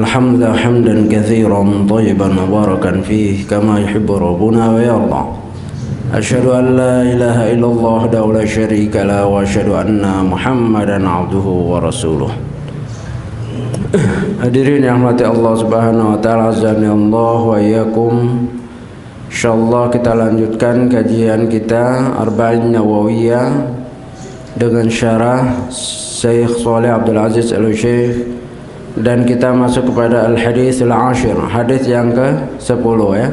الحمد حمدا كثيرا طيبا مباركا فيه كما يحب ربنا ويرضى. أشهد أن لا إله إلا الله وحده لا شريك له وأشهد أن محمدا عبده ورسوله. Hadirin yang rahmati Allah Subhanahu wa taala, azanillah wa iyyakum. Insyaallah kita lanjutkan kajian kita Arba'in Nawawiyah dengan syarah Syekh Shalih Abdul Aziz Al-Utsaimin, dan kita masuk kepada al-hadits al-ashir, hadis yang ke-10 ya.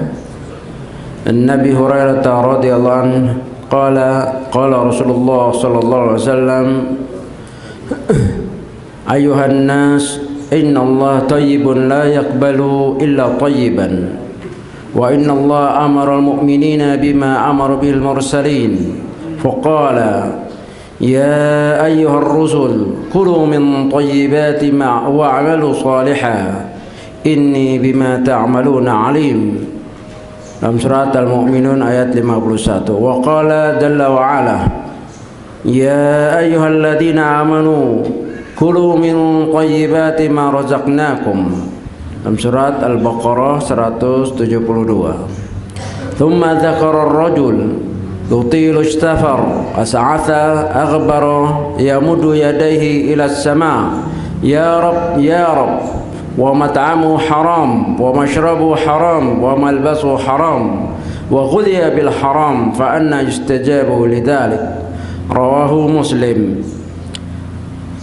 Nabi Hurairah radhiyallahu anhu qala Rasulullah sallallahu alaihi wasallam, ayuhan nas inna Allah tayyibun la yaqbalu illa tayyiban wa inna Allah amara al-mu'minina bima amara bil mursalin faqala ya ayyuhar rusul kulu min tayyibati ma wa'malu salihan inni bima ta'maluna alim. Dalam surat Al-Mu'minun ayat 51. Wa qala jalla wa ala ya ayyuhalladzina amanu kulu min tayyibati ma razaqnakum. Dalam surat Al-Baqarah 172. Thumma dzakara ar-rajul yutilu istafar as'atha aghbara yamuddu yadayhi ila as-sama' ya rab ya rab wa mat'amu haram wa mashrabu haram wa malbasu haram wa ghudhiya bil haram fa anna yustajabu lidzalik. Rawahu Muslim.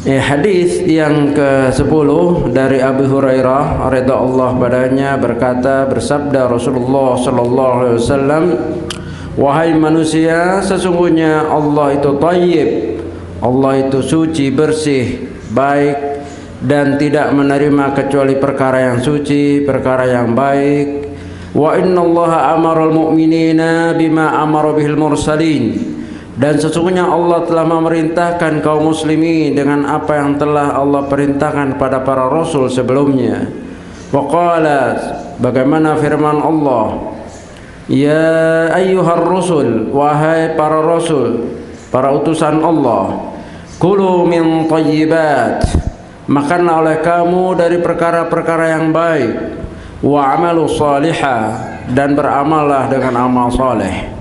Hadis yang ke-10 dari Abu Hurairah radhiyallahu Allah padanya berkata, bersabda Rasulullah sallallahu alaihi wasallam, wahai manusia, sesungguhnya Allah itu thayyib, Allah itu suci, bersih, baik, dan tidak menerima kecuali perkara yang suci, perkara yang baik. Wa innallaha amaral mu'minina bima amara bihil mursalin, dan sesungguhnya Allah telah memerintahkan kaum muslimin dengan apa yang telah Allah perintahkan pada para rasul sebelumnya. Wa qala, bagaimana firman Allah, ya ayyuhar rusul, wahai para rasul, para utusan Allah, kulu min thayyibat, makanlah oleh kamu dari perkara-perkara yang baik, wa amalu salihah, dan beramallah dengan amal saleh.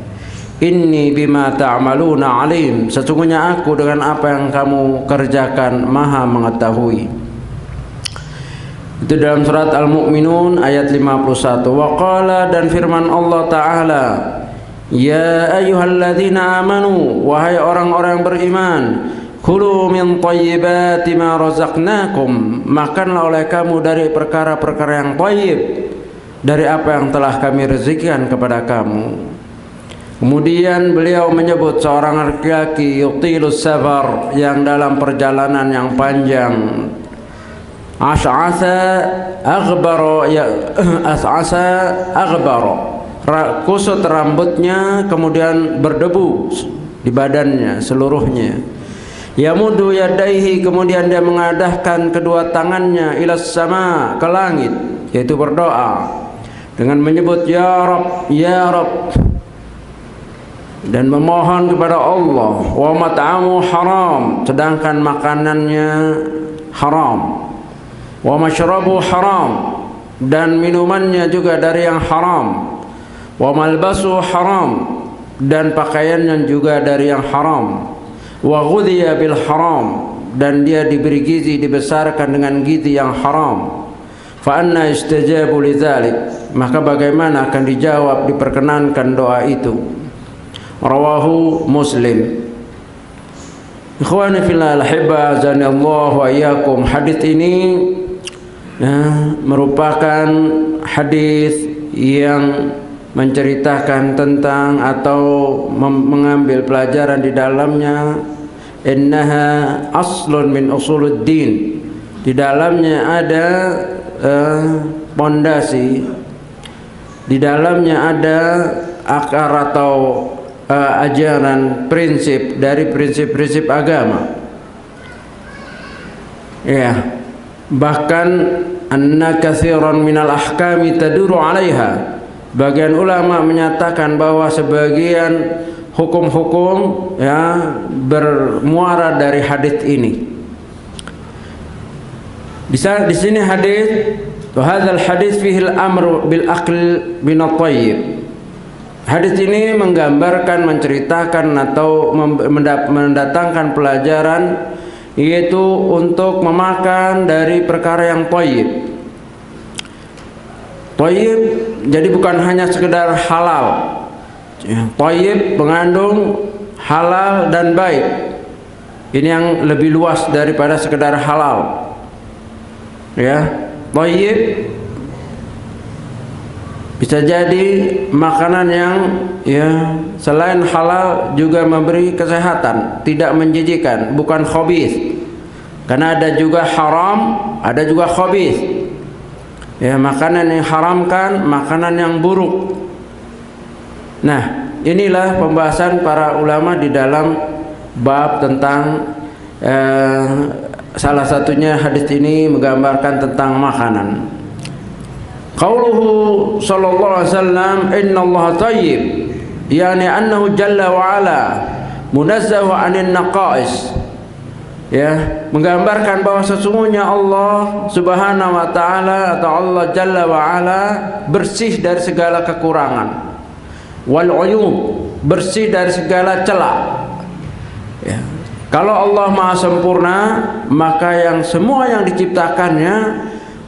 Inni bima ta'maluna alim, sesungguhnya aku dengan apa yang kamu kerjakan maha mengetahui. Itu dalam surat Al-Mu'minun ayat 51. Wa qala, dan firman Allah Ta'ala, ya ayyuhalladzina amanu, wahai orang-orang beriman, kulu min tayyibati ma razaqnakum, makanlah oleh kamu dari perkara-perkara yang thayyib, dari apa yang telah kami rezekikan kepada kamu. Kemudian beliau menyebut seorang laki-laki yutilus safar, yang dalam perjalanan yang panjang, as'asa aghbara, ya as'asa aghbara, kusut rambutnya kemudian berdebu di badannya seluruhnya. Yamuddu yadaihi, kemudian dia mengadahkan kedua tangannya ilas sama, ke langit, yaitu berdoa dengan menyebut ya Rabb ya Rabb, dan memohon kepada Allah. Wa mat'amu haram, sedangkan makanannya haram. Wa mashrabu haram, dan minumannya juga dari yang haram. Wa malbasu haram, dan pakaiannya juga dari yang haram. Wa ghudhiya bil haram, dan dia diberi gizi, dibesarkan dengan gizi yang haram. Fa anna istajabu lidzalik, maka bagaimana akan dijawab, diperkenankan doa itu. Rawahu Muslim. Ikhwani fillah al-hibba, azanillah wa iyyakum. Hadis ini merupakan hadis yang menceritakan tentang atau mengambil pelajaran di dalamnya. Innaha aslun min usuluddin, di dalamnya ada pondasi, di dalamnya ada akar atau ajaran, prinsip dari prinsip-prinsip agama. Ya, bahkan anna katsiran minal ahkami taduru 'alaiha. Bagian ulama menyatakan bahwa sebagian hukum-hukum ya bermuara dari hadis ini. Di sini hadis Wa hadzal hadits fihi al-amru bil aql min at-thayyib. Hadis ini menggambarkan, menceritakan atau mendatangkan pelajaran, yaitu untuk memakan dari perkara yang thayyib. Thayyib jadi bukan hanya sekedar halal. Thayyib mengandung halal dan baik. Ini yang lebih luas daripada sekedar halal. Ya, thayyib bisa jadi makanan yang ya selain halal juga memberi kesehatan, tidak menjijikan, bukan khabith. Karena ada juga haram, ada juga khabith. Ya, makanan yang haramkan, makanan yang buruk. Nah, inilah pembahasan para ulama di dalam bab tentang salah satunya hadis ini menggambarkan tentang makanan. Qauluhu sallallahu alaihi wasallam, innallaha thayyib, yani annahu jalla wa ala munazzahu 'anil naqais. Ya, menggambarkan bahwa sesungguhnya Allah Subhanahu wa taala atau Allah Jalla wa ala bersih dari segala kekurangan. Wal uyub, bersih dari segala celah. Ya. Kalau Allah Maha sempurna, maka yang semua yang diciptakannya,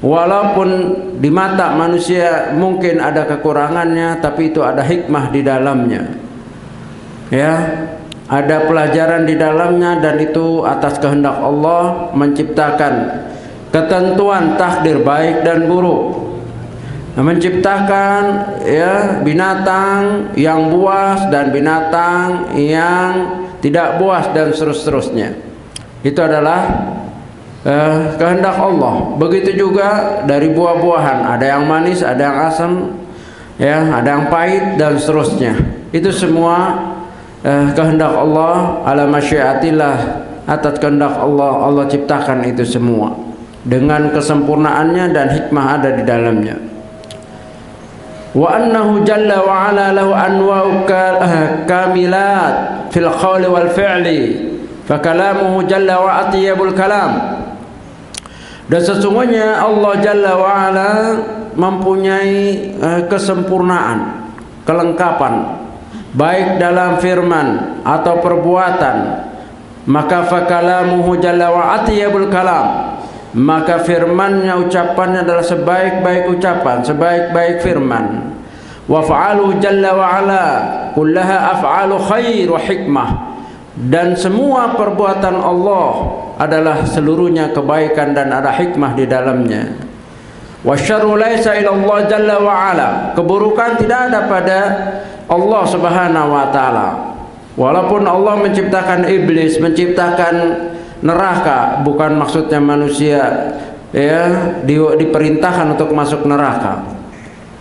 walaupun di mata manusia mungkin ada kekurangannya, tapi itu ada hikmah di dalamnya. Ya, ada pelajaran di dalamnya, dan itu atas kehendak Allah menciptakan ketentuan takdir baik dan buruk. Menciptakan ya binatang yang buas dan binatang yang tidak buas dan seterusnya. Itu adalah kehendak Allah. Begitu juga dari buah-buahan, ada yang manis, ada yang asam, ya, ada yang pahit dan seterusnya. Itu semua kehendak Allah, ala masyiatillah, atas kehendak Allah, Allah ciptakan itu semua dengan kesempurnaannya dan hikmah ada di dalamnya. Wa annahu jalla wa ala lahu anwa'u kamilat fil qawli wal fi'li, fa kalamuhu jalla wa atyabul kalam. Dan sesungguhnya Allah Jalla wa ala mempunyai kesempurnaan, kelengkapan, baik dalam firman atau perbuatan. Maka fakalamuhu jalla wa atyabul kalam, maka firmannya, ucapannya adalah sebaik-baik ucapan, sebaik-baik firman. Wa fa'alu jalla wa ala kullaha af'alu khair wa hikmah, dan semua perbuatan Allah adalah seluruhnya kebaikan dan ada hikmah di dalamnya. Wasyarru laisa ila Allah jalla wa ala, keburukan tidak ada pada Allah Subhanahu wa taala. Walaupun Allah menciptakan iblis, menciptakan neraka, bukan maksudnya manusia ya diperintahkan untuk masuk neraka.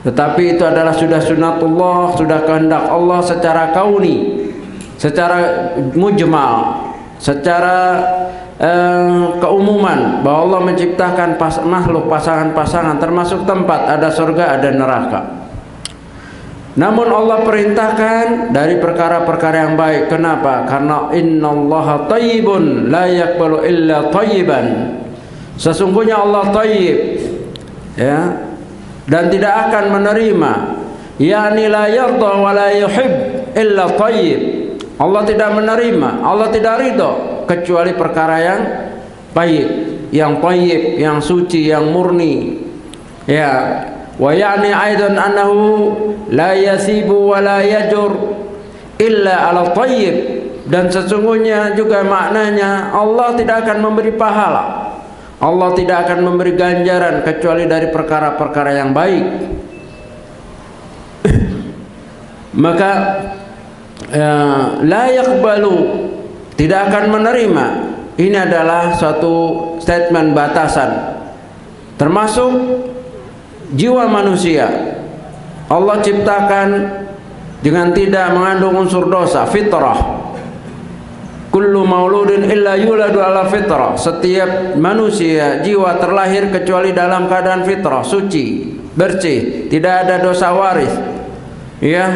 Tetapi itu adalah sudah sunatullah, sudah kehendak Allah secara kauni, secara mujmal, secara keumuman, bahwa Allah menciptakan makhluk pasangan-pasangan, termasuk tempat, ada surga, ada neraka. Namun Allah perintahkan dari perkara-perkara yang baik. Kenapa? Karena innallaha thayyibun la yaqbalu illa thayyiban. Sesungguhnya Allah thayyib, ya, dan tidak akan menerima, yakni la yarda wa la yuhib illa thayyib. Allah tidak menerima, Allah tidak ridho kecuali perkara yang baik, yang thayyib, yang suci, yang murni. Ya, wa ya'ni aidan annahu la yasibu wa la yajur illa ala thayyib, dan sesungguhnya juga maknanya Allah tidak akan memberi pahala, Allah tidak akan memberi ganjaran kecuali dari perkara-perkara yang baik. Maka la yaqbalu, tidak akan menerima. Ini adalah suatu statement batasan, termasuk jiwa manusia. Allah ciptakan dengan tidak mengandung unsur dosa, fitrah. Kullu mauludin illa yuladu ala fitrah. Setiap manusia, jiwa terlahir kecuali dalam keadaan fitrah, suci, bersih, tidak ada dosa waris. Ya,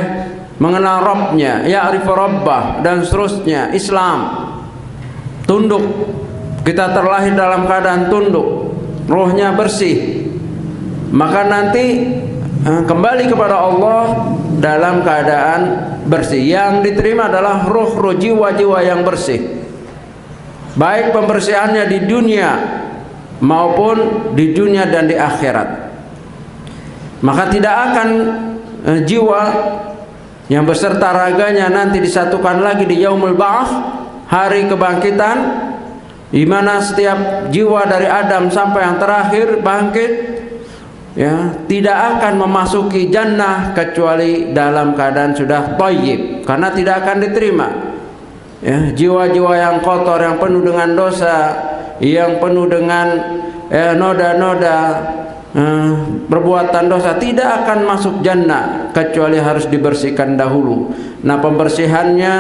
mengenal Rabbnya, ya'rifu Rabbah, dan seterusnya. Islam, tunduk, kita terlahir dalam keadaan tunduk, rohnya bersih, maka nanti kembali kepada Allah dalam keadaan bersih. Yang diterima adalah ruh-ruh, jiwa-jiwa yang bersih, baik pembersihannya di dunia maupun di dunia dan di akhirat. Maka tidak akan jiwa yang beserta raganya nanti disatukan lagi di yaumul ba'ats, hari kebangkitan, di mana setiap jiwa dari Adam sampai yang terakhir bangkit, ya, tidak akan memasuki jannah kecuali dalam keadaan sudah thayyib, karena tidak akan diterima. Ya, jiwa-jiwa yang kotor, yang penuh dengan dosa, yang penuh dengan noda-noda perbuatan dosa, tidak akan masuk jannah kecuali harus dibersihkan dahulu. Nah, pembersihannya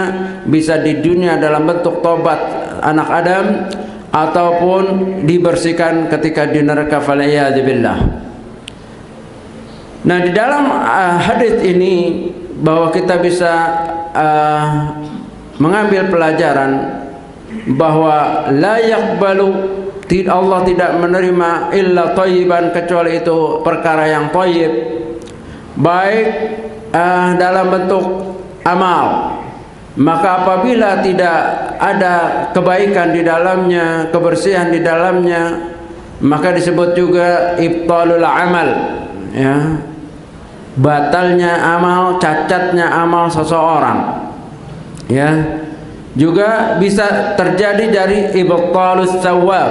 bisa di dunia dalam bentuk tobat anak Adam, ataupun dibersihkan ketika di neraka, fal'iyadzubillah. Nah, di dalam hadis ini bahwa kita bisa mengambil pelajaran bahwa la yaqbalu, Allah tidak menerima illa thayyiban, kecuali itu perkara yang thayyib, baik dalam bentuk amal. Maka apabila tidak ada kebaikan di dalamnya, kebersihan di dalamnya, maka disebut juga ibtalul amal, ya, batalnya amal, cacatnya amal seseorang. Ya, juga bisa terjadi dari ibtalus sawab,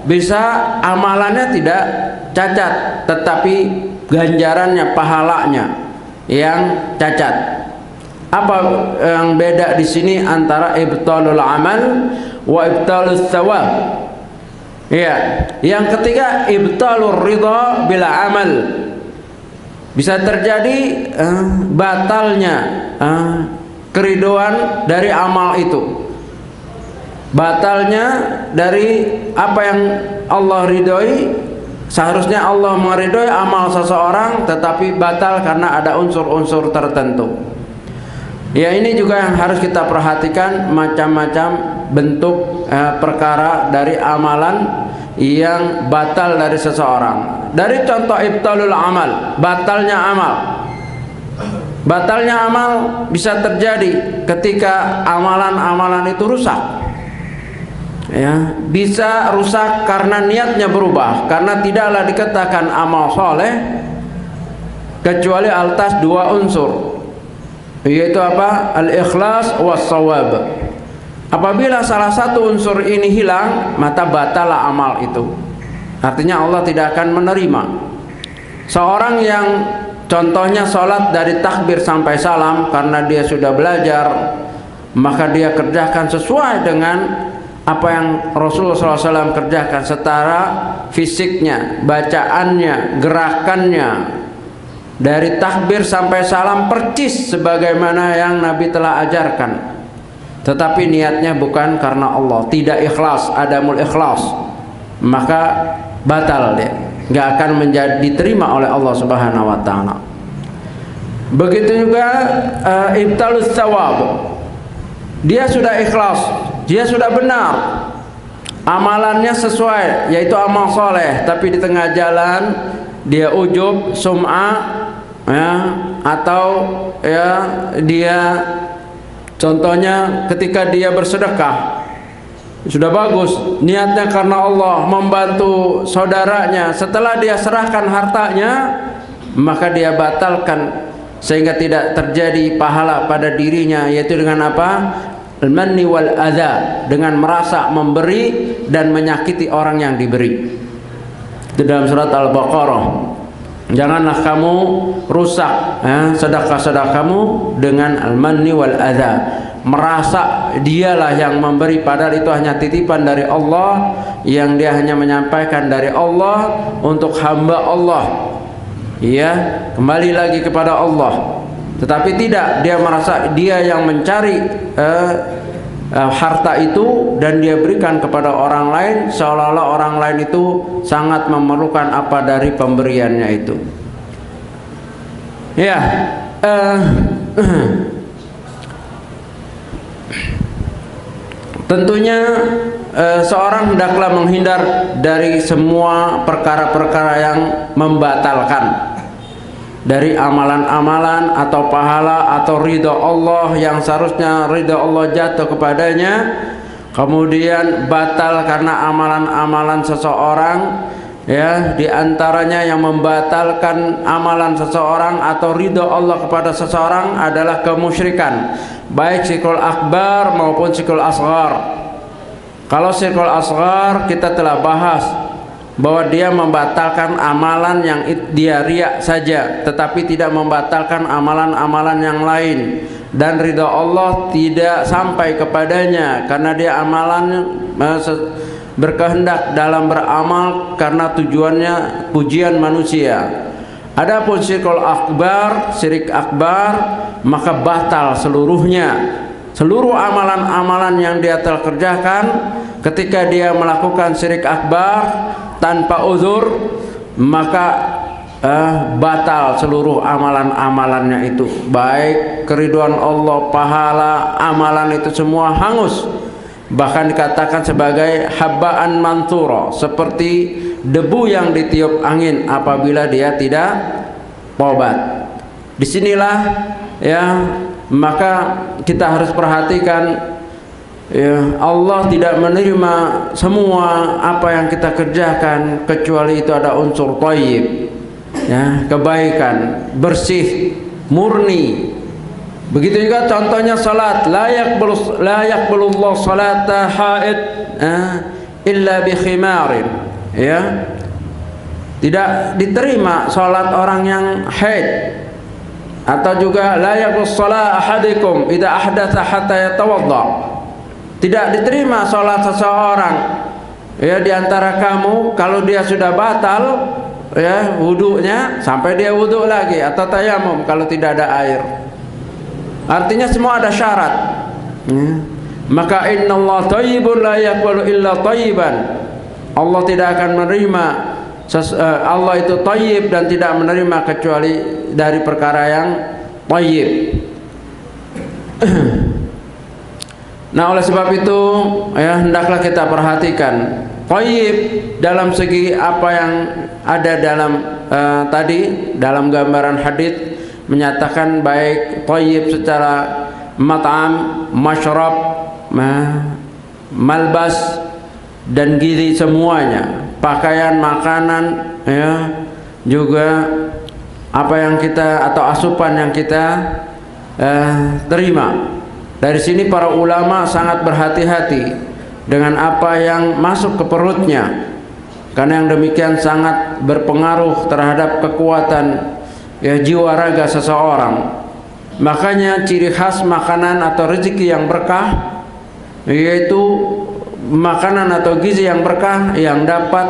bisa amalannya tidak cacat tetapi ganjarannya, pahalanya yang cacat. Apa yang beda di sini antara ibtalul amal wa ibtalus sawab? Ya, yang ketiga ibtalur ridha bila amal, bisa terjadi batalnya keridoan dari amal itu, batalnya dari apa yang Allah ridhoi. Seharusnya Allah meridhoi amal seseorang, tetapi batal karena ada unsur-unsur tertentu. Ya, ini juga yang harus kita perhatikan, macam-macam bentuk perkara dari amalan yang batal dari seseorang. Dari contoh ibtalul amal, batalnya amal. Batalnya amal bisa terjadi ketika amalan-amalan itu rusak. Ya, bisa rusak karena niatnya berubah, karena tidaklah dikatakan amal soleh kecuali atas dua unsur, yaitu apa? Al-ikhlas was-shawab. Apabila salah satu unsur ini hilang, maka batallah amal itu. Artinya Allah tidak akan menerima. Seorang yang contohnya sholat dari takbir sampai salam, karena dia sudah belajar, maka dia kerjakan sesuai dengan apa yang Rasulullah SAW kerjakan, setara fisiknya, bacaannya, gerakannya, dari takbir sampai salam percis sebagaimana yang Nabi telah ajarkan. Tetapi niatnya bukan karena Allah, tidak ikhlas, adamul ikhlas, maka batal dia, nggak akan diterima oleh Allah Subhanahu wa taala. Begitu juga ibtalus sawab. Dia sudah ikhlas, dia sudah benar, amalannya sesuai, yaitu amal soleh, tapi di tengah jalan dia ujub, sum'ah, ya, atau ya dia contohnya ketika dia bersedekah, sudah bagus niatnya karena Allah, membantu saudaranya, setelah dia serahkan hartanya maka dia batalkan sehingga tidak terjadi pahala pada dirinya, yaitu dengan apa? Al-manni wal adza, dengan merasa memberi dan menyakiti orang yang diberi. Itu dalam surat Al-Baqarah. Janganlah kamu rusak sedekah-sedekahmu dengan al-manni wal adza, merasa dialah yang memberi, padahal itu hanya titipan dari Allah yang dia hanya menyampaikan dari Allah untuk hamba Allah, ya, kembali lagi kepada Allah. Tetapi tidak, dia merasa dia yang mencari harta itu dan dia berikan kepada orang lain, seolah-olah orang lain itu sangat memerlukan apa dari pemberiannya itu. Ya, Tentunya seorang hendaklah menghindar dari semua perkara-perkara yang membatalkan dari amalan-amalan atau pahala atau ridha Allah yang seharusnya ridha Allah jatuh kepadanya, kemudian batal karena amalan-amalan seseorang. Ya, di antaranya yang membatalkan amalan seseorang atau ridha Allah kepada seseorang adalah kemusyrikan, baik syirkul akbar maupun syirkul asghar. Kalau syirkul asghar kita telah bahas bahwa dia membatalkan amalan yang dia riya saja, tetapi tidak membatalkan amalan-amalan yang lain, dan ridha Allah tidak sampai kepadanya karena dia amalan berkehendak dalam beramal karena tujuannya pujian manusia. Adapun syirkul akbar, syirik akbar, maka batal seluruhnya. Seluruh amalan-amalan yang dia telah kerjakan ketika dia melakukan syirik akbar tanpa uzur, maka batal seluruh amalan-amalannya itu, baik keridhaan Allah, pahala, amalan itu semua hangus. Bahkan dikatakan sebagai habbaan manthura, seperti debu yang ditiup angin apabila dia tidak tobat. Disinilah ya, maka kita harus perhatikan ya, Allah tidak menerima semua apa yang kita kerjakan kecuali itu ada unsur thayyib, ya, kebaikan, bersih, murni. Begitu juga contohnya salat, la yaqbalullahu salata haid illa bi khimarin, ya. Tidak diterima salat orang yang haid. Atau juga la yaqbus salat ahadikum idza ahdatsa hatta yatawadda. Tidak diterima salat seseorang ya di antara kamu kalau dia sudah batal ya wudunya sampai dia wudu lagi, atau tayamum kalau tidak ada air. Artinya semua ada syarat. Maka innallaha thayyibun la yaqbalu illa thayyiban. Allah tidak akan menerima, Allah itu thayyib dan tidak menerima kecuali dari perkara yang thayyib. Nah, oleh sebab itu ya hendaklah kita perhatikan thayyib dalam segi apa yang ada dalam tadi dalam gambaran hadis menyatakan baik thayyib secara mat'am, masyrab, malbas dan gizi semuanya, pakaian, makanan ya, juga apa yang kita atau asupan yang kita terima. Dari sini para ulama sangat berhati-hati dengan apa yang masuk ke perutnya, karena yang demikian sangat berpengaruh terhadap kekuatan ya jiwa raga seseorang. Makanya ciri khas makanan atau rezeki yang berkah yaitu makanan atau gizi yang berkah yang dapat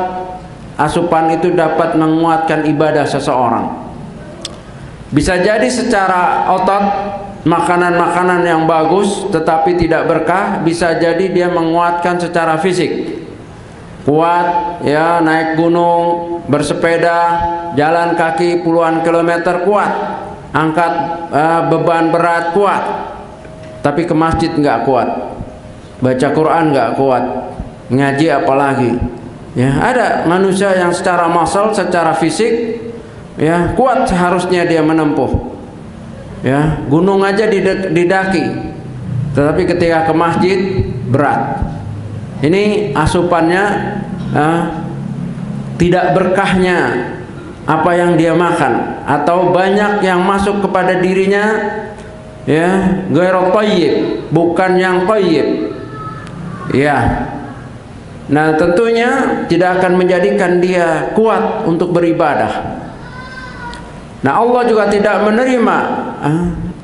asupan itu dapat menguatkan ibadah seseorang. Bisa jadi secara otot makanan-makanan yang bagus tetapi tidak berkah, bisa jadi dia menguatkan secara fisik. Kuat ya, naik gunung, bersepeda, jalan kaki puluhan kilometer kuat, angkat beban berat kuat, tapi ke masjid nggak kuat, baca Quran nggak kuat, ngaji apalagi. Ya, ada manusia yang secara masal, secara fisik ya kuat, seharusnya dia menempuh ya gunung aja didaki, tetapi ketika ke masjid berat. Ini asupannya tidak berkahnya apa yang dia makan, atau banyak yang masuk kepada dirinya ya ghairu thayyib, bukan yang thayyib ya. Nah, tentunya tidak akan menjadikan dia kuat untuk beribadah. Nah, Allah juga tidak menerima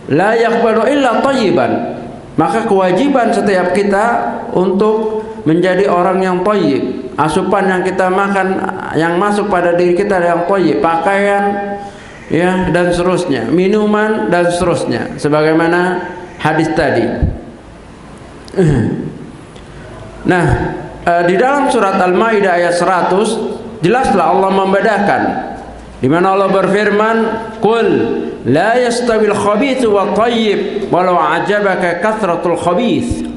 la yaqbalu illa thayyiban. Maka kewajiban setiap kita untuk menjadi orang yang thayyib. Asupan yang kita makan, yang masuk pada diri kita yang thayyib, pakaian ya dan seterusnya, minuman dan seterusnya, sebagaimana hadis tadi. Nah, di dalam surat Al-Maidah ayat 100 jelaslah Allah membedakan, di mana Allah berfirman, "Qul la yastawil khabithu wa thayyib walau a'jabaka kathratul khabith."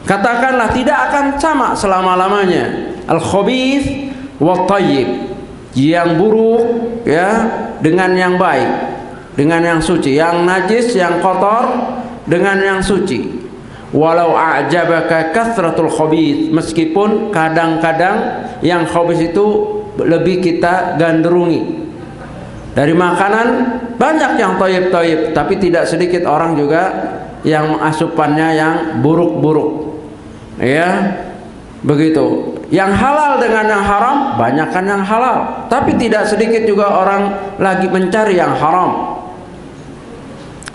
Katakanlah tidak akan sama selama-lamanya al-khabith wa tayyib, yang buruk ya dengan yang baik, dengan yang suci, yang najis, yang kotor dengan yang suci. Walau a'jabaka kathratul khabith, meskipun kadang-kadang yang khabith itu lebih kita gandrungi. Dari makanan banyak yang thayyib-thayyib, tapi tidak sedikit orang juga yang asupannya yang buruk-buruk. Ya, begitu. Yang halal dengan yang haram, banyakkan yang halal, tapi tidak sedikit juga orang lagi mencari yang haram.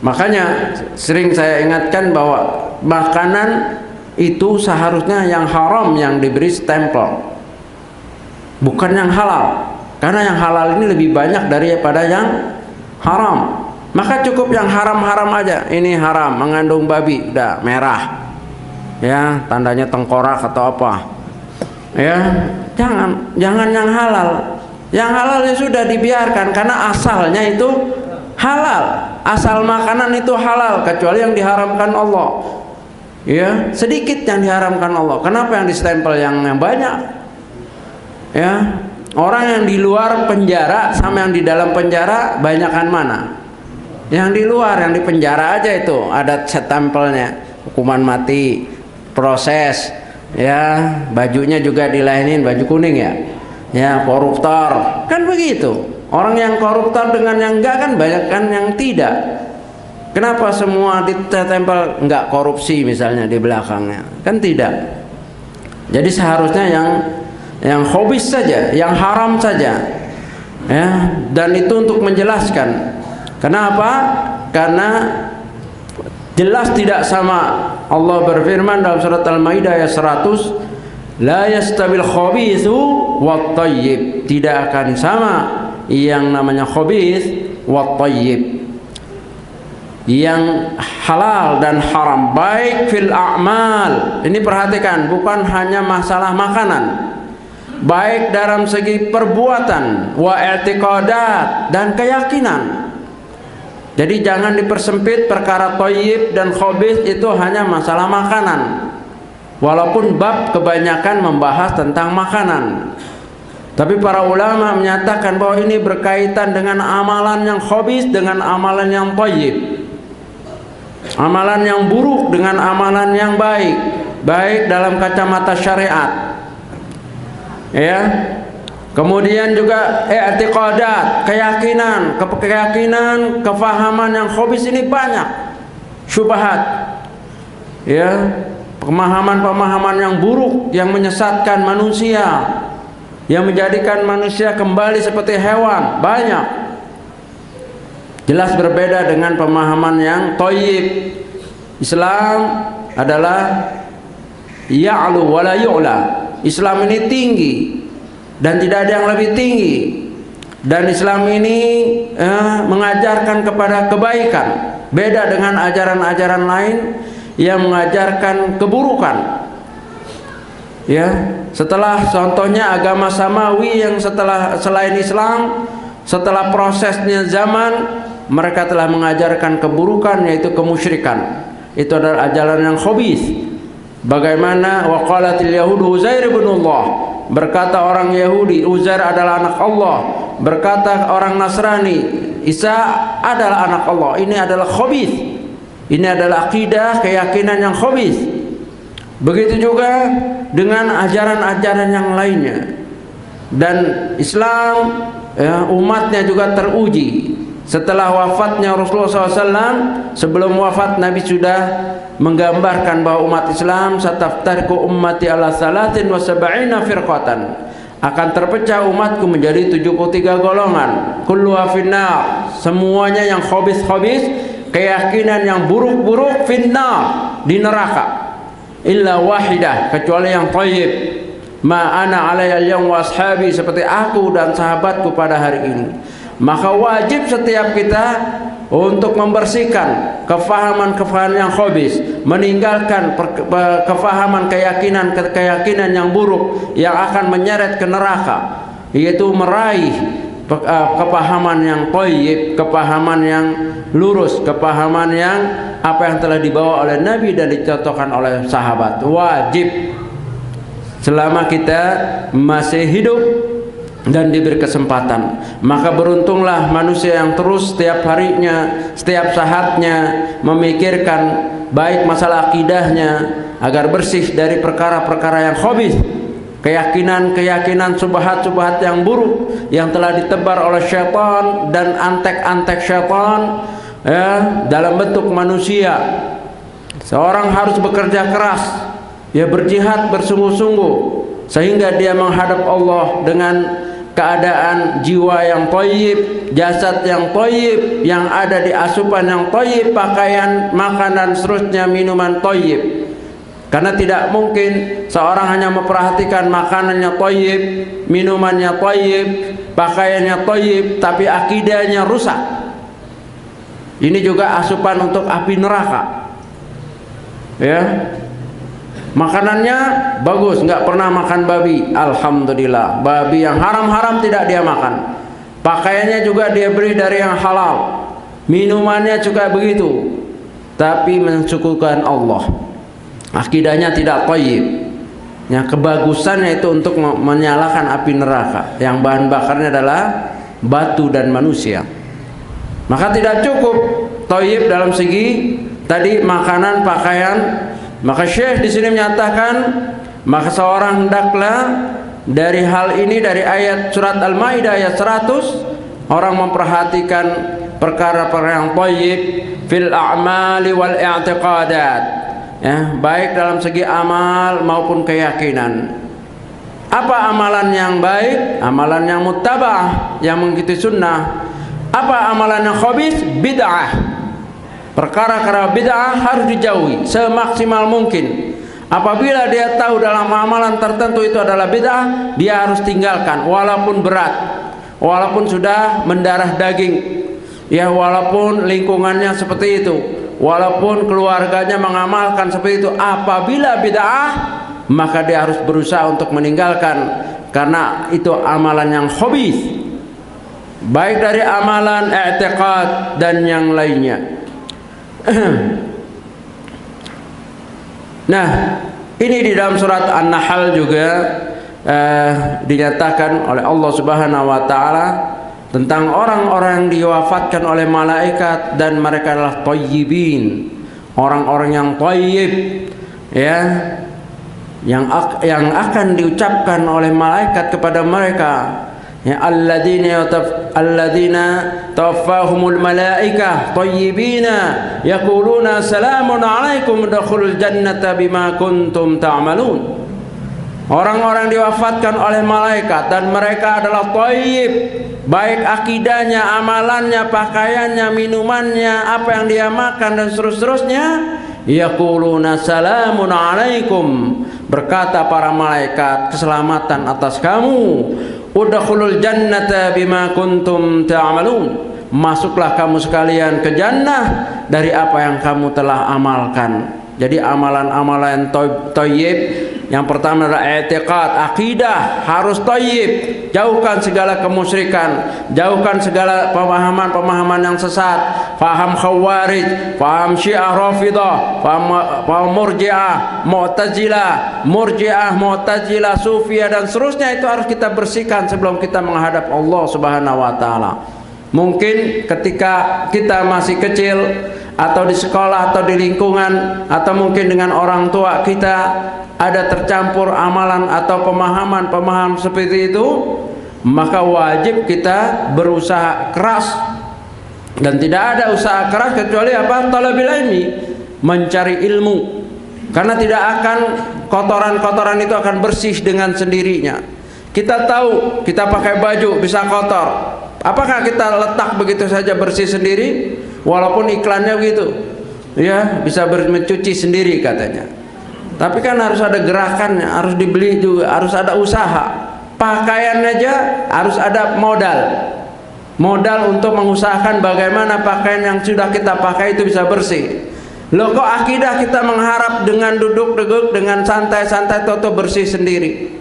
Makanya sering saya ingatkan bahwa makanan itu seharusnya yang haram yang diberi stempel, bukan yang halal. Karena yang halal ini lebih banyak daripada yang haram. Maka cukup yang haram-haram aja. Ini haram, mengandung babi, udah merah. Ya, tandanya tengkorak atau apa. Ya, jangan yang halal. Yang halal ya sudah dibiarkan karena asalnya itu halal. Asal makanan itu halal kecuali yang diharamkan Allah. Ya, sedikit yang diharamkan Allah. Kenapa yang distempel yang banyak? Ya, orang yang di luar penjara sama yang di dalam penjara banyakan mana? Yang di luar, yang di penjara aja itu ada stempelnya, hukuman mati, proses, ya, bajunya juga dilainin baju kuning ya. Ya, koruptor. Kan begitu. Orang yang koruptor dengan yang enggak kan banyak kan yang tidak. Kenapa semua ditempel enggak korupsi misalnya di belakangnya? Kan tidak. Jadi seharusnya yang khabith saja, yang haram saja. Ya, dan itu untuk menjelaskan. Kenapa? Karena jelas tidak sama. Allah berfirman dalam surat Al-Maidah ayat 100, la yastabil khabithu wat tayyib, tidak akan sama yang namanya khabith wat tayyib, yang halal dan haram, baik fil a'mal. Ini perhatikan, bukan hanya masalah makanan, baik dalam segi perbuatan, wa i'tiqadat, dan keyakinan. Jadi jangan dipersempit perkara thayyib dan khabith itu hanya masalah makanan. Walaupun bab kebanyakan membahas tentang makanan, tapi para ulama menyatakan bahwa ini berkaitan dengan amalan yang khabith dengan amalan yang thayyib, amalan yang buruk dengan amalan yang baik, baik dalam kacamata syariat. Ya. Kemudian juga i'tiqadat, keyakinan, kefahaman yang khabith ini banyak. Syubhat. Ya, pemahaman-pemahaman yang buruk yang menyesatkan manusia, yang menjadikan manusia kembali seperti hewan, banyak. Jelas berbeda dengan pemahaman yang thayyib. Islam adalah ya'lu wa la yu'la. Islam ini tinggi dan tidak ada yang lebih tinggi, dan Islam ini mengajarkan kepada kebaikan, beda dengan ajaran-ajaran lain yang mengajarkan keburukan. Ya, setelah contohnya agama samawi yang selain Islam, setelah prosesnya zaman, mereka telah mengajarkan keburukan, yaitu kemusyrikan. Itu adalah ajaran yang khabith. Bagaimana waqalatil yahudu Uzair ibn Allah, berkata orang Yahudi Uzair adalah anak Allah, berkata orang Nasrani Isa adalah anak Allah. Ini adalah khabith. Ini adalah akidah, keyakinan yang khabith. Begitu juga dengan ajaran-ajaran yang lainnya. Dan Islam, ya, umatnya juga teruji. Setelah wafatnya Rasulullah SAW, sebelum wafat Nabi sudah menggambarkan bahwa umat Islam sataftariqu ummati ala 73 firqatan, akan terpecah umatku menjadi 73 golongan, kulluha finnar, semuanya yang khabith-khabith, keyakinan yang buruk-buruk, finnar, di neraka, illa wahidah, kecuali yang thayyib, ma ana alayya al-yawm wa ashabi, seperti aku dan sahabatku pada hari ini. Maka wajib setiap kita untuk membersihkan kefahaman-kefahaman yang khabith, meninggalkan kefahaman keyakinan yang buruk yang akan menyeret ke neraka, yaitu meraih kepahaman yang thayyib, kepahaman yang lurus, kepahaman yang apa yang telah dibawa oleh Nabi dan dicontohkan oleh sahabat. Wajib selama kita masih hidup dan diberi kesempatan. Maka beruntunglah manusia yang terus setiap harinya, setiap saatnya memikirkan baik masalah akidahnya agar bersih dari perkara-perkara yang khabith, keyakinan-keyakinan subhat-subhat yang buruk yang telah ditebar oleh syaitan dan antek-antek syaitan dalam bentuk manusia. Seorang harus bekerja keras, ya, berjihad bersungguh-sungguh sehingga dia menghadap Allah dengan keadaan jiwa yang thayyib, jasad yang thayyib, yang ada di asupan yang thayyib, pakaian, makanan, seterusnya minuman thayyib. Karena tidak mungkin seorang hanya memperhatikan makanannya thayyib, minumannya thayyib, pakaiannya thayyib, tapi akidahnya rusak. Ini juga asupan untuk api neraka. Ya. Makanannya bagus, nggak pernah makan babi, alhamdulillah. Babi yang haram-haram tidak dia makan. Pakaiannya juga dia beri dari yang halal. Minumannya juga begitu. Tapi mensyukurkan Allah. Akidahnya tidak thayyib. Yang kebagusannya itu untuk menyalakan api neraka, yang bahan bakarnya adalah batu dan manusia. Maka tidak cukup thayyib dalam segi tadi makanan, pakaian. Maka Syekh di sini menyatakan, maka seorang hendaklah dari hal ini, dari ayat surat Al-Maidah ayat 100, orang memperhatikan perkara-perkara yang thayyib fil a'mali wal i'tiqadat, ya, baik dalam segi amal maupun keyakinan. Apa amalan yang baik? Amalan yang muttaba'ah, yang mengikuti sunnah. Apa amalan yang khabith? Bid'ah. Perkara-perkara bid'ah harus dijauhi semaksimal mungkin. Apabila dia tahu dalam amalan tertentu itu adalah bid'ah, dia harus tinggalkan walaupun berat, walaupun sudah mendarah daging, ya, walaupun lingkungannya seperti itu, walaupun keluarganya mengamalkan seperti itu. Apabila bid'ah, maka dia harus berusaha untuk meninggalkan, karena itu amalan yang khabith, baik dari amalan i'tiqad dan yang lainnya. Nah, ini di dalam surat An-Nahl juga dinyatakan oleh Allah Subhanahu wa taala tentang orang-orang yang diwafatkan oleh malaikat dan mereka adalah thayyibin, orang-orang yang thayyib, ya, yang akan diucapkan oleh malaikat kepada mereka, ya, alladzina tawaffahumul malaikah thayyibina yaquluna salamun alaikum udkhulul jannata bima kuntum ta'malun. Orang-orang diwafatkan oleh malaikat dan mereka adalah thayyib, baik akidahnya, amalannya, pakaiannya, minumannya, apa yang dia makan dan seterusnya. Yaquluna salamun alaikum, berkata para malaikat, keselamatan atas kamu. Udkhulul jannata bima kuntum ta'malun, masuklah kamu sekalian ke jannah dari apa yang kamu telah amalkan. Jadi amalan-amalan thayyib, yang pertama adalah i'tiqad, akidah harus thayyib. Jauhkan segala kemusyrikan, jauhkan segala pemahaman-pemahaman yang sesat, faham khawarij, faham syiah rafidah, faham murji'ah, mu'tazilah, sufiyah dan seterusnya. Itu harus kita bersihkan sebelum kita menghadap Allah Subhanahu wa taala. Mungkin ketika kita masih kecil, atau di sekolah atau di lingkungan, atau mungkin dengan orang tua kita ada tercampur amalan atau pemahaman seperti itu, maka wajib kita berusaha keras. Dan tidak ada usaha keras kecuali apa? Talabil ilmi, mencari ilmu. Karena tidak akan kotoran-kotoran itu akan bersih dengan sendirinya. Kita tahu kita pakai baju bisa kotor. Apakah kita letak begitu saja bersih sendiri? Walaupun iklannya begitu, ya, bisa mencuci sendiri katanya. Tapi kan harus ada gerakannya, harus dibeli juga, harus ada usaha. Pakaian aja harus ada modal untuk mengusahakan bagaimana pakaian yang sudah kita pakai itu bisa bersih. Loh, kok akidah kita mengharap dengan duduk-duduk, dengan santai-santai toto bersih sendiri?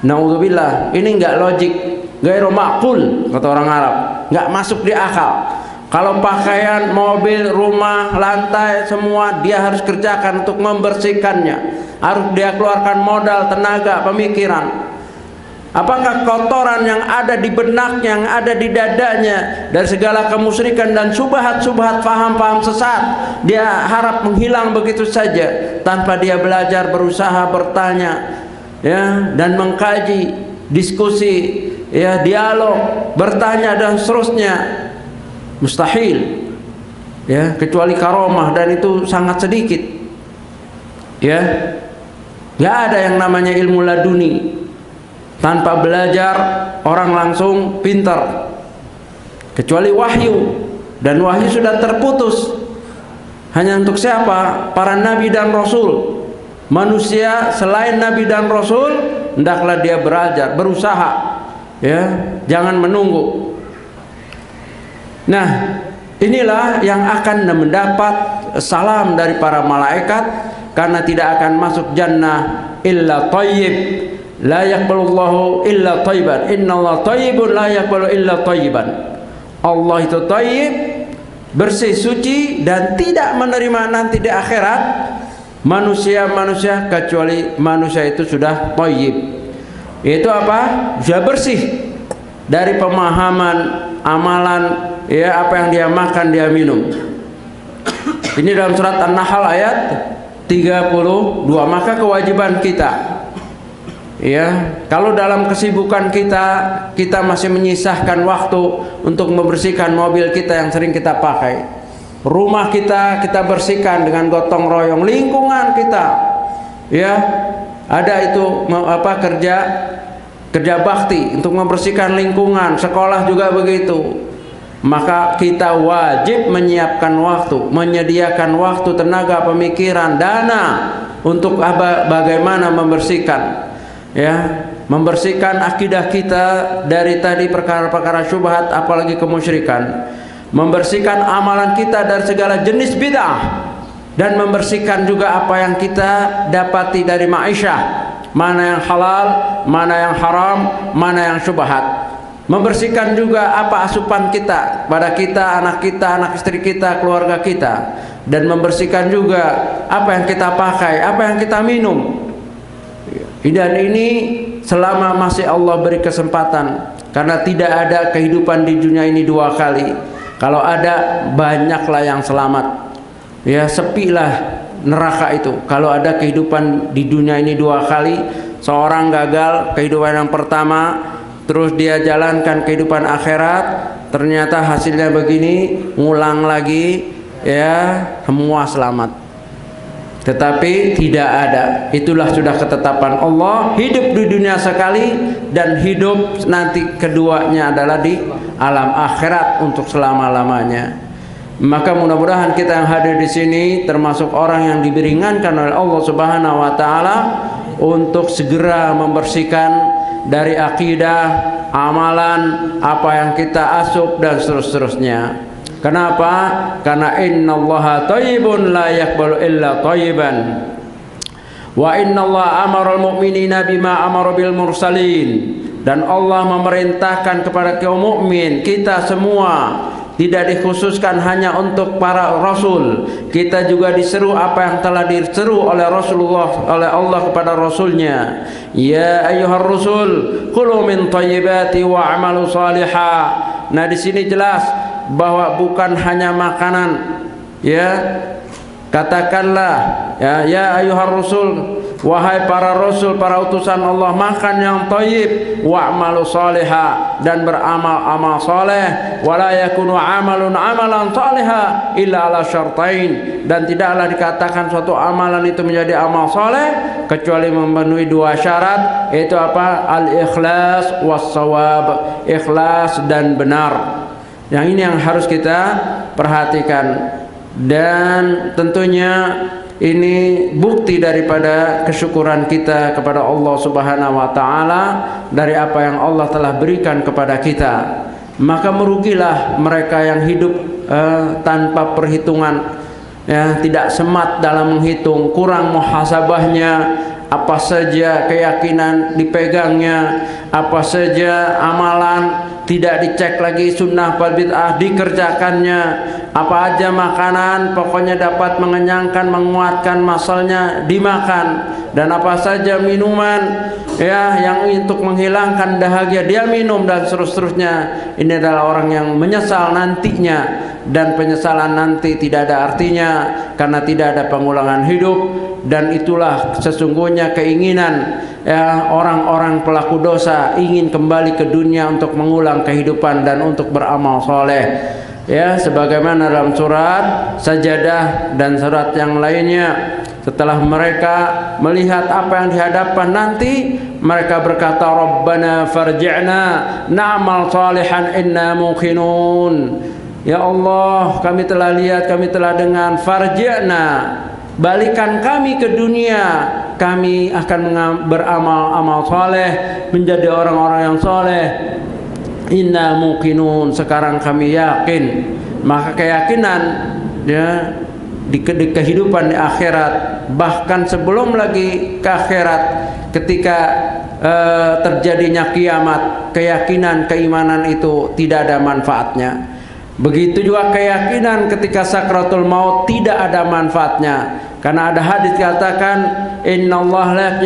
Naudzubillah, ini enggak logik. Gairu ma'qul kata orang Arab, nggak masuk di akal. Kalau pakaian, mobil, rumah, lantai, semua dia harus kerjakan untuk membersihkannya. Harus dia keluarkan modal, tenaga, pemikiran. Apakah kotoran yang ada di benaknya, yang ada di dadanya dari segala kemusyrikan dan subhat-subhat, paham-paham sesat, dia harap menghilang begitu saja tanpa dia belajar, berusaha, bertanya, ya, dan mengkaji, diskusi, ya, dialog, bertanya dan seterusnya? Mustahil, ya, kecuali karomah, dan itu sangat sedikit, ya. Nggak ada yang namanya ilmu laduni. Tanpa belajar orang langsung pintar, kecuali wahyu, dan wahyu sudah terputus. Hanya untuk siapa? Para nabi dan rasul. Manusia selain nabi dan rasul hendaklah dia belajar, berusaha, ya, jangan menunggu. Nah, inilah yang akan mendapat salam dari para malaikat, karena tidak akan masuk jannah illa thayyib. La yaqbalullahu illa thayyiban. Innallaha thayyibun la yaqbalu illa thayyiban. Allah itu thayyib, bersih, suci, dan tidak menerima nanti di akhirat manusia-manusia kecuali manusia itu sudah thayyib. Itu apa? Sudah bersih dari pemahaman, amalan, ya, apa yang dia makan, dia minum. Ini dalam surat An-Nahl ayat 32. Maka kewajiban kita, ya, kalau dalam kesibukan kita masih menyisahkan waktu untuk membersihkan mobil kita yang sering kita pakai, rumah kita bersihkan dengan gotong royong, lingkungan kita, ya, ada itu kerja bakti untuk membersihkan lingkungan, sekolah juga begitu. Maka kita wajib menyiapkan waktu, menyediakan waktu, tenaga, pemikiran, dana untuk bagaimana membersihkan, ya, membersihkan akidah kita dari tadi perkara-perkara syubhat, apalagi kemusyrikan, membersihkan amalan kita dari segala jenis bid'ah, dan membersihkan juga apa yang kita dapati dari ma'isyah, mana yang halal, mana yang haram, mana yang syubhat. Membersihkan juga apa asupan kita pada kita, anak istri kita, keluarga kita, dan membersihkan juga apa yang kita pakai, apa yang kita minum. Dan ini selama masih Allah beri kesempatan, karena tidak ada kehidupan di dunia ini dua kali. Kalau ada, banyaklah yang selamat, ya, sepilah neraka itu. Kalau ada kehidupan di dunia ini dua kali, seorang gagal kehidupan yang pertama, terus dia jalankan kehidupan akhirat, ternyata hasilnya begini, ngulang lagi, ya, semua selamat. Tetapi tidak ada. Itulah sudah ketetapan Allah, hidup di dunia sekali dan hidup nanti keduanya adalah di alam akhirat untuk selama-lamanya. Maka mudah-mudahan kita yang hadir di sini termasuk orang yang diberingankan oleh Allah Subhanahu wa taala untuk segera membersihkan dari akidah, amalan, apa yang kita asup, dan seterusnya. Kenapa? Karena innallaha thayyibun la yaqbalu illa thayyiban. Wa innallaha amara al-mu'minina bima amara bil mursalin. Dan Allah memerintahkan kepada kaum mukmin, kita semua, tidak dikhususkan hanya untuk para rasul, kita juga diseru apa yang telah diseru oleh Rasulullah, oleh Allah kepada Rasulnya. Ya ayyuhar rusul, kulu min thayyibati wa amalu salihah. Nah, di sini jelas bahwa bukan hanya makanan, ya. Katakanlah, ya ayyuhar rusul, wahai para rasul, para utusan Allah, makan yang thayyib, wa'malu salihah, dan beramal-amal saleh, wala yakunu amalun amalan salihah illa ala syartain, dan tidaklah dikatakan suatu amalan itu menjadi amal saleh kecuali memenuhi dua syarat, yaitu apa? Al-ikhlas was-shawab, ikhlas dan benar. Yang ini yang harus kita perhatikan. Dan tentunya ini bukti daripada kesyukuran kita kepada Allah Subhanahu wa taala dari apa yang Allah telah berikan kepada kita. Maka merugilah mereka yang hidup tanpa perhitungan, ya, tidak semat dalam menghitung, kurang muhasabahnya, apa saja keyakinan dipegangnya, apa saja amalan tidak dicek lagi sunnah wal bid'ah dikerjakannya, apa aja makanan pokoknya dapat mengenyangkan, menguatkan masalnya dimakan, dan apa saja minuman ya yang untuk menghilangkan dahaga dia minum, dan seterusnya. Ini adalah orang yang menyesal nantinya, dan penyesalan nanti tidak ada artinya karena tidak ada pengulangan hidup. Dan itulah sesungguhnya keinginan ya, orang-orang pelaku dosa ingin kembali ke dunia untuk mengulang kehidupan dan untuk beramal soleh ya, sebagaimana dalam surat Sajadah dan surat yang lainnya. Setelah mereka melihat apa yang dihadapkan nanti, mereka berkata, Rabbana farji'na na'mal salihan inna muqinun. Ya Allah, kami telah lihat, kami telah dengar, farji'na, balikan kami ke dunia, kami akan beramal saleh, menjadi orang-orang yang saleh. Inna muqinun, sekarang kami yakin. Maka keyakinan ya di kehidupan di akhirat, bahkan sebelum lagi ke akhirat, ketika terjadinya kiamat, keyakinan keimanan itu tidak ada manfaatnya. Begitu juga keyakinan ketika sakratul maut tidak ada manfaatnya. Karena ada hadis katakan, innallaha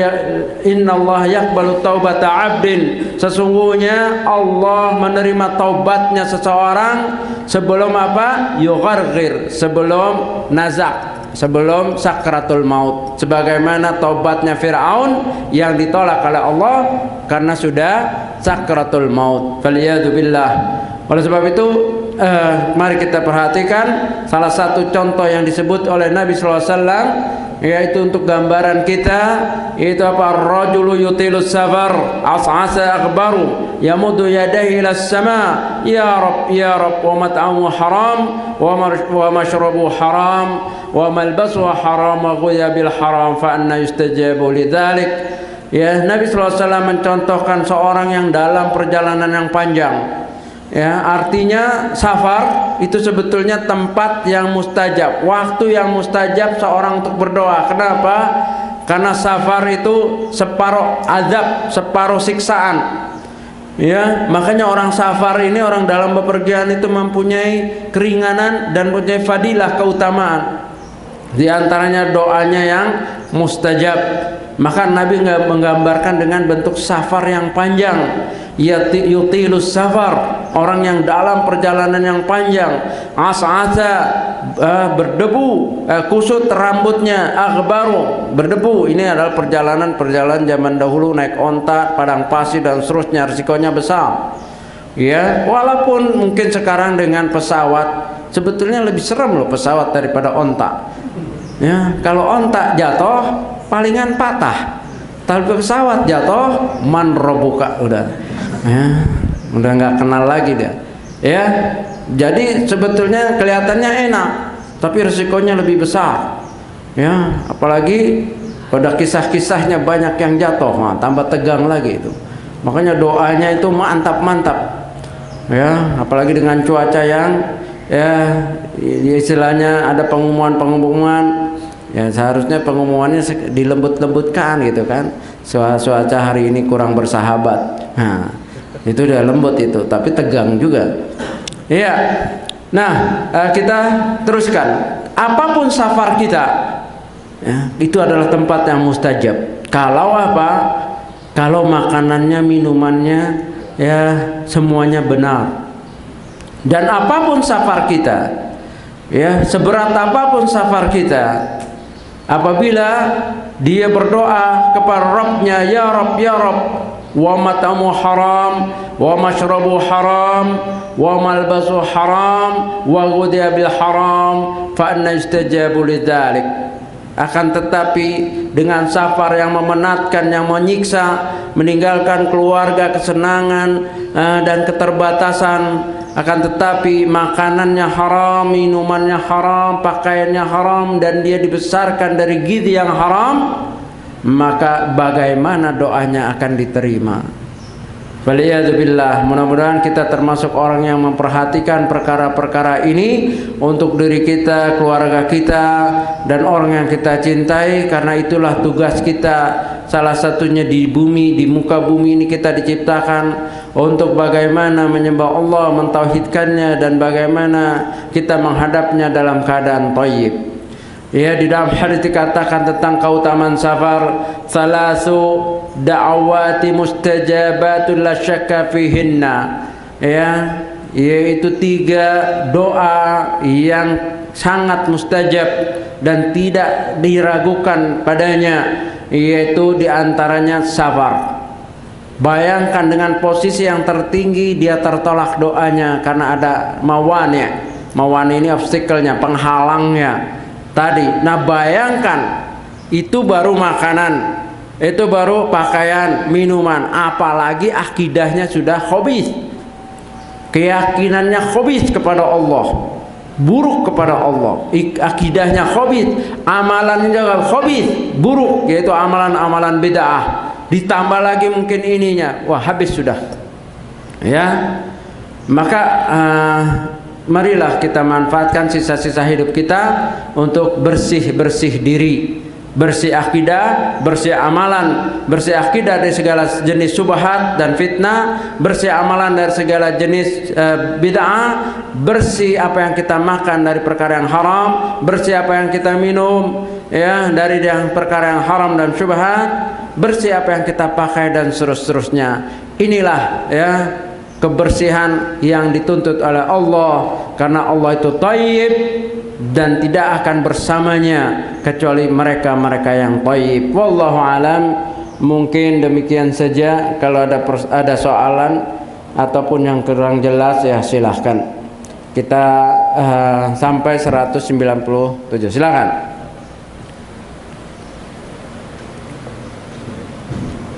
yaqbalu taubata 'abdin, sesungguhnya Allah menerima taubatnya seseorang sebelum apa? Yugharghir, sebelum nazak, sebelum sakratul maut. Sebagaimana taubatnya Fir'aun yang ditolak oleh Allah karena sudah sakratul maut. Faliyadu billah. Oleh sebab itu mari kita perhatikan salah satu contoh yang disebut oleh Nabi SAW, yaitu untuk gambaran kita, yaitu apa? Ar-rajulu yutilus safar as'asa akhbaru yamuddu yadayhi ilas sama, ya Rabb ya Rabb, wa mat'amu haram wa mashrabu haram wa malbasu haram wa ghudhiya bil haram, fa anna yustajabu lidzalik. Ya, Nabi SAW mencontohkan seorang yang dalam perjalanan yang panjang. Ya, artinya safar itu sebetulnya tempat yang mustajab, waktu yang mustajab seorang untuk berdoa. Kenapa? Karena safar itu separuh azab, separuh siksaan. Ya, makanya orang safar ini, orang dalam bepergian itu mempunyai keringanan dan mempunyai fadilah, keutamaan. Di antaranya doanya yang mustajab. Maka Nabi menggambarkan dengan bentuk safar yang panjang. Yutilus safar, orang yang dalam perjalanan yang panjang. As'asa, berdebu, kusut rambutnya. Akhbaru, berdebu. Ini adalah perjalanan zaman dahulu, naik onta, padang pasir dan seterusnya, risikonya besar. Ya, walaupun mungkin sekarang dengan pesawat, sebetulnya lebih serem loh pesawat daripada onta. Ya, kalau onta jatuh palingan patah, tapi pesawat jatuh man robuka, udah nggak kenal lagi dia. Ya, jadi sebetulnya kelihatannya enak, tapi resikonya lebih besar. Ya, apalagi pada kisah-kisahnya banyak yang jatuh, tambah tegang lagi itu. Makanya doanya itu mantap-mantap. Ya, apalagi dengan cuaca yang ya istilahnya ada pengumuman. Ya, seharusnya pengumumannya dilembut-lembutkan gitu kan. Cuaca hari ini kurang bersahabat. Nah, itu udah lembut itu, tapi tegang juga. Iya. Nah, kita teruskan. Apapun safar kita, ya, itu adalah tempat yang mustajab. Kalau apa? Kalau makanannya, minumannya, ya semuanya benar. Dan apapun safar kita, ya seberat apapun safar kita, apabila dia berdoa kepada Rabbnya, ya Rabb ya Rabb, wa mat'amu haram wa mashrabu haram wa malbasu haram wa ghudhiya bil haram, fa anna yustajabu lidzalik. Akan tetapi dengan safar yang memenatkan, yang menyiksa, meninggalkan keluarga, kesenangan dan keterbatasan, akan tetapi makanannya haram, minumannya haram, pakaiannya haram, dan dia dibesarkan dari gizi yang haram, maka bagaimana doanya akan diterima? Waliyadzubillah, mudah-mudahan kita termasuk orang yang memperhatikan perkara-perkara ini untuk diri kita, keluarga kita, dan orang yang kita cintai, karena itulah tugas kita. Salah satunya di bumi, di muka bumi ini kita diciptakan untuk bagaimana menyembah Allah, mentauhidkannya, dan bagaimana kita menghadapnya dalam keadaan thayyib. Ya, di dalam hadis dikatakan tentang keutamaan safar, salasu da'awati mustajabatul la syakka fihinna, ya, yaitu 3 doa yang sangat mustajab dan tidak diragukan padanya, yaitu diantaranya safar. Bayangkan dengan posisi yang tertinggi dia tertolak doanya karena ada mawani. Mawani ini obstacle-nya, penghalangnya tadi. Nah, bayangkan itu baru makanan, itu baru pakaian, minuman, apalagi akidahnya sudah khabith, keyakinannya khabith kepada Allah, buruk kepada Allah, akidahnya khabith, amalannya juga khabith, buruk, yaitu amalan-amalan bid'ah, ditambah lagi mungkin ininya, wah habis sudah. Ya, maka marilah kita manfaatkan sisa-sisa hidup kita untuk bersih-bersih diri, bersih akidah, bersih amalan, bersih akidah dari segala jenis subhat dan fitnah, bersih amalan dari segala jenis bid'ah, bersih apa yang kita makan dari perkara yang haram, bersih apa yang kita minum ya dari yang perkara yang haram dan syubhat, bersih apa yang kita pakai dan seterusnya. Inilah ya kebersihan yang dituntut oleh Allah, karena Allah itu thayyib dan tidak akan bersamanya kecuali mereka-mereka yang thayyib. Wallahu alam. Mungkin demikian saja. Kalau ada soalan ataupun yang kurang jelas ya silahkan. Kita sampai 197. Silakan.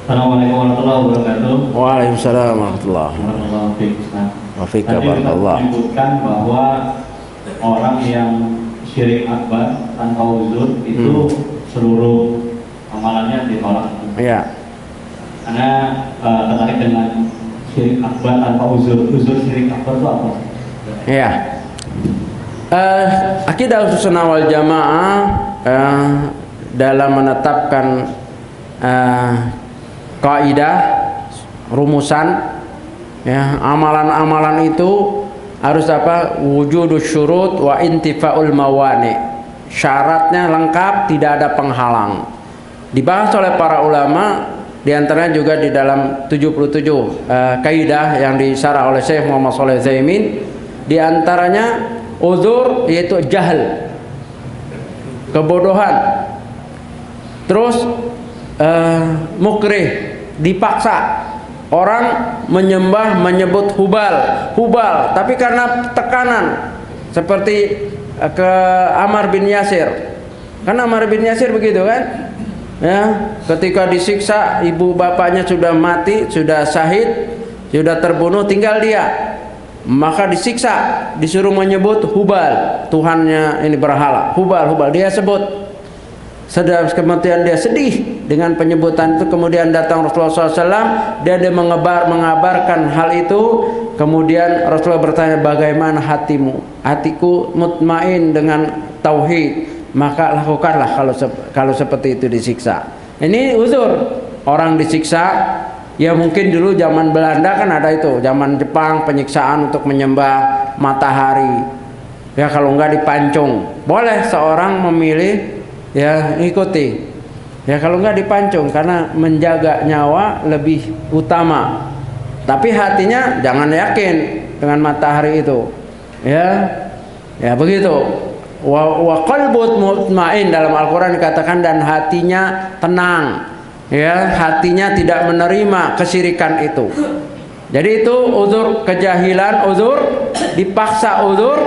Assalamualaikum warahmatullahi wabarakatuh. Waalaikumsalam warahmatullahi wabarakatuh. Menyebutkan bahwa orang yang syirik akbar tanpa uzur itu seluruh amalannya ditolak. Iya. Karena terkait dengan syirik akbar tanpa uzur, syirik akbar itu apa? Iya. Akidah Ahlussunnah wal Jamaah dalam menetapkan kaidah, rumusan ya, amalan-amalan itu harus apa? Wujudus syurut wa intifaul mawani. Syaratnya lengkap, tidak ada penghalang. Dibahas oleh para ulama, diantaranya juga di dalam 77 kaidah yang disyarah oleh Syekh Muhammad Shalih Utsaimin. Diantaranya uzur, yaitu jahil, kebodohan. Terus mukrih, dipaksa. Orang menyebut hubal, tapi karena tekanan, seperti ke Ammar bin Yasir. Kan Ammar bin Yasir begitu kan? Ya, ketika disiksa, ibu bapaknya sudah mati, sudah syahid, sudah terbunuh, tinggal dia. Maka disiksa, disuruh menyebut hubal, Tuhannya ini berhala. Hubal, dia sebut. Sedang kemudian dia sedih dengan penyebutan itu. Kemudian datang Rasulullah SAW, dia mengabarkan hal itu. Kemudian Rasulullah bertanya, bagaimana hatimu? Hatiku mutmain dengan tauhid. Maka lakukanlah kalau seperti itu disiksa. Ini uzur. Orang disiksa, ya mungkin dulu zaman Belanda kan ada itu, zaman Jepang penyiksaan untuk menyembah matahari. Ya kalau enggak dipancung. Boleh seorang memilih ya ikuti. Ya kalau enggak dipancung, karena menjaga nyawa lebih utama. Tapi hatinya jangan yakin dengan matahari itu. Ya begitu. Wa qalbut mutmain, dalam Al-Qur'an dikatakan, dan hatinya tenang. Ya, hatinya tidak menerima kesyirikan itu. Jadi itu uzur kejahilan, uzur dipaksa, uzur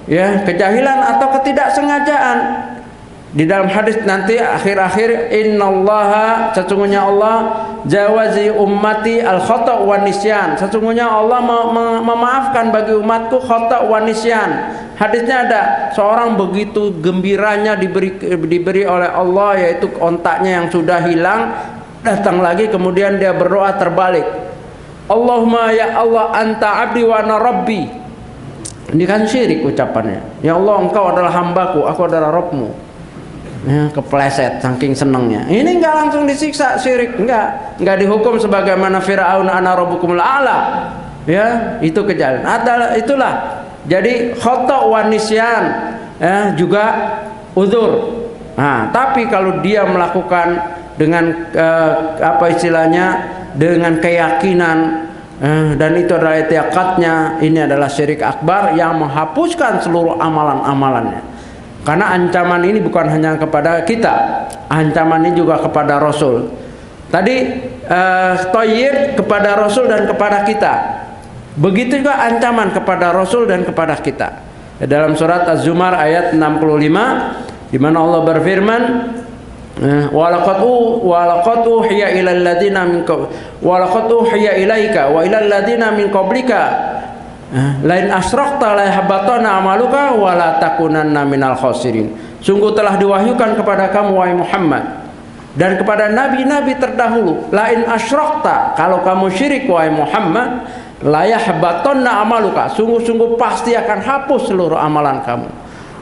ya kejahilan atau ketidaksengajaan. Di dalam hadis nanti akhir-akhir, innallaha, sesungguhnya Allah jawazi ummati al khata' wa nisyan, sesungguhnya Allah memaafkan bagi umatku khata' wa nisyan. Hadisnya ada, seorang begitu gembiranya diberi oleh Allah, yaitu ontaknya yang sudah hilang datang lagi, kemudian dia berdoa terbalik. Allahumma ya Allah anta abdi wa ana rabbi. Ini kan syirik ucapannya. Ya Allah, engkau adalah hambaku, aku adalah Rabbmu. Ya, kepleset saking senengnya. Ini enggak langsung disiksa, syirik enggak dihukum sebagaimana Firaun ana rabbukumul a'la. Ya, itu kejadian. Itulah. Jadi khata' wa nisyan, ya, juga uzur. Nah, tapi kalau dia melakukan dengan apa istilahnya, dengan keyakinan, dan itu adalah i'tiqadnya, ini adalah syirik akbar yang menghapuskan seluruh amalan-amalannya. Karena ancaman ini bukan hanya kepada kita, ancaman ini juga kepada Rasul. Tadi thayyib kepada Rasul dan kepada kita. Begitu juga ancaman kepada Rasul dan kepada kita. Dalam surat Az-Zumar ayat 65, di mana Allah berfirman, walaqad uhiya ilal ladzina min walaqad uhiya ilaika wa ilal ladzina min qablika lain asyrakta la yahbatana amaluka wa la takunanna minal khasirin. Sungguh telah diwahyukan kepada kamu wahai Muhammad dan kepada nabi-nabi terdahulu, lain asyrakta, kalau kamu syirik wahai Muhammad, la yahbatana amaluka, sungguh-sungguh pasti akan hapus seluruh amalan kamu.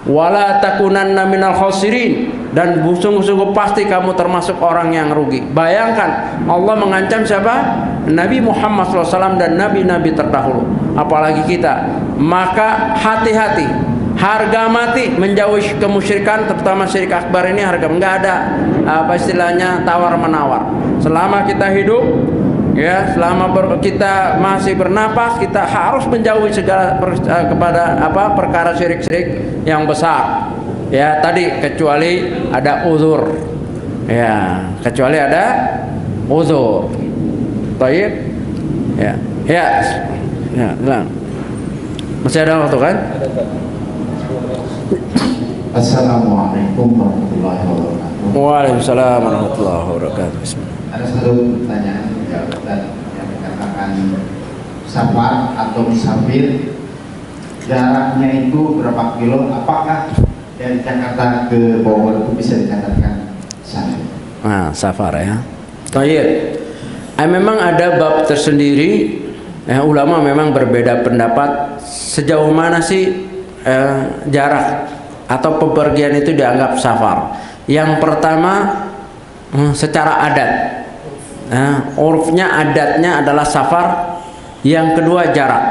Wala takunanna minal khasirin, dan sungguh-sungguh pasti kamu termasuk orang yang rugi. Bayangkan Allah mengancam siapa? Nabi Muhammad SAW dan nabi-nabi terdahulu, apalagi kita. Maka hati-hati, harga mati menjauhi kemusyrikan, terutama syirik akbar ini harga, enggak ada apa istilahnya tawar menawar. Selama kita hidup, ya, selama kita masih bernapas, kita harus menjauhi segala kepada apa perkara syirik-syirik yang besar. Ya, tadi kecuali ada uzur. Ya, kecuali ada uzur. Baik. Ya. Ya. Ya, bilang. Masih ada waktu kan? Assalamualaikum warahmatullahi wabarakatuh. Waalaikumsalam warahmatullahi wabarakatuh. Ada satu pertanyaan yang dikatakan safar atau musafir, jaraknya itu berapa kilo? Apakah dari Jakarta ke Bogor itu bisa dikatakan safar? Nah, safar ya. Baik. Memang ada bab tersendiri. Ulama memang berbeda pendapat sejauh mana sih jarak atau pepergian itu dianggap safar. Yang pertama, secara adat, urufnya, adatnya adalah safar. Yang kedua jarak,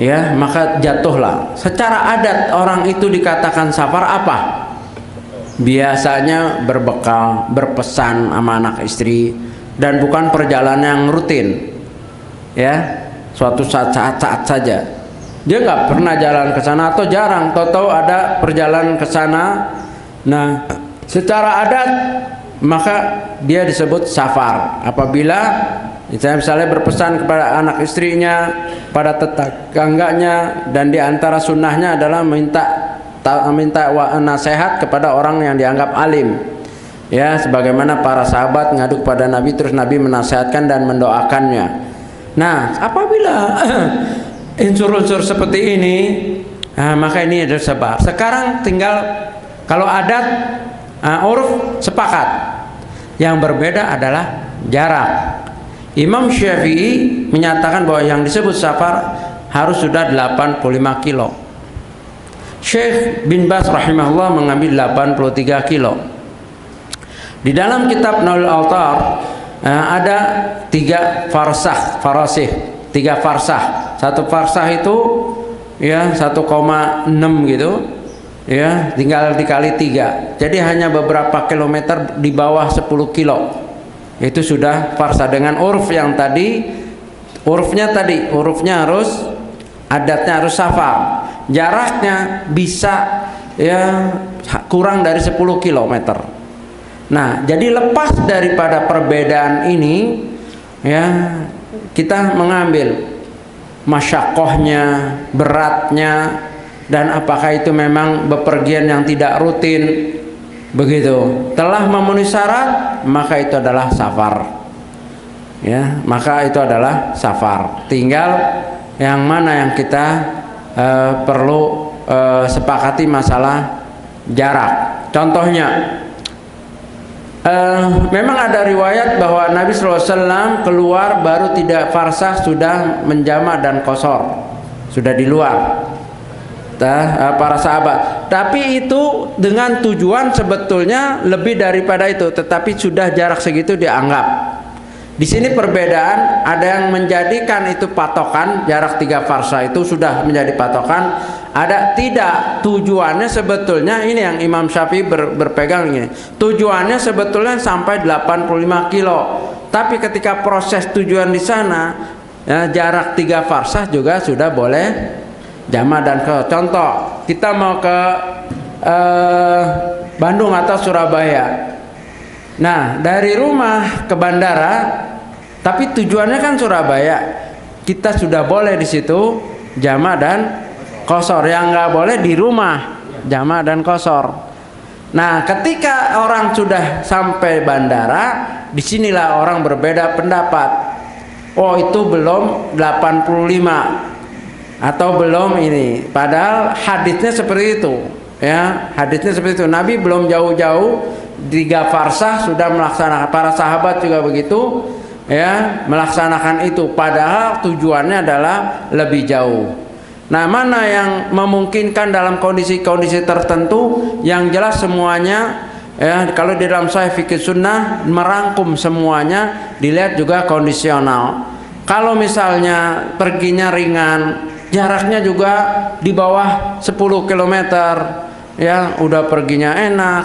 ya, maka jatuhlah. Secara adat orang itu dikatakan safar apa? Biasanya berbekal, berpesan sama anak istri, dan bukan perjalanan yang rutin, ya, suatu saat saja. Dia nggak pernah jalan ke sana atau jarang, tahu-tahu ada perjalanan ke sana. Nah, secara adat maka dia disebut safar apabila misalnya berpesan kepada anak istrinya, pada tetangganya, dan di antara sunnahnya adalah minta nasihat kepada orang yang dianggap alim, ya, sebagaimana para sahabat ngadu kepada Nabi, terus Nabi menasihatkan dan mendoakannya. Nah, apabila unsur-unsur seperti ini, maka ini adalah sebab. Sekarang tinggal kalau adat, uruf sepakat, yang berbeda adalah jarak. Imam Syafi'i menyatakan bahwa yang disebut safar harus sudah 85 kilo. Syekh bin Baz rahimahullah mengambil 83 kilo. Di dalam kitab Nailul Awtar ada 3 farasih, 3 farsah. 1 farsah itu ya 1,6 gitu, ya, tinggal dikali 3, jadi hanya beberapa kilometer di bawah 10 kilo. Itu sudah farsah. Dengan uruf yang tadi, urufnya harus, adatnya harus safar. Jaraknya bisa ya kurang dari 10 kilometer. Nah, jadi lepas daripada perbedaan ini, ya, kita mengambil masyakohnya, beratnya, dan apakah itu memang bepergian yang tidak rutin. Begitu, telah memenuhi syarat, maka itu adalah safar, ya, maka itu adalah safar. Tinggal yang mana yang kita perlu sepakati masalah jarak. Contohnya Memang ada riwayat bahwa Nabi SAW keluar baru 3 farsah sudah menjama dan qasar, sudah di luar. Para sahabat. Tapi itu dengan tujuan sebetulnya lebih daripada itu, tetapi sudah jarak segitu dianggap. Di sini perbedaan, ada yang menjadikan itu patokan, jarak 3 farsah itu sudah menjadi patokan, ada tidak. Tujuannya sebetulnya ini yang Imam Syafi'i berpegang ini. Tujuannya sebetulnya sampai 85 kilo. Tapi ketika proses tujuan di sana, ya, jarak 3 farsah juga sudah boleh jama dan ke. Contoh, kita mau ke Bandung atau Surabaya. Nah, dari rumah ke bandara, tapi tujuannya kan Surabaya, kita sudah boleh di situ jama dan qasar. Yang nggak boleh di rumah jama dan qasar. Nah, ketika orang sudah sampai bandara, disinilah orang berbeda pendapat. Oh, itu belum 85 atau belum ini. Padahal hadisnya seperti itu, ya, hadisnya seperti itu. Nabi belum jauh-jauh 3 farsah sudah melaksanakan, para sahabat juga begitu, ya, melaksanakan itu. Padahal tujuannya adalah lebih jauh. Nah, mana yang memungkinkan dalam kondisi-kondisi tertentu? Yang jelas semuanya, ya, kalau di dalam Sahih Fikih Sunnah merangkum semuanya, dilihat juga kondisional. Kalau misalnya perginya ringan, jaraknya juga di bawah 10 km, ya, udah perginya enak,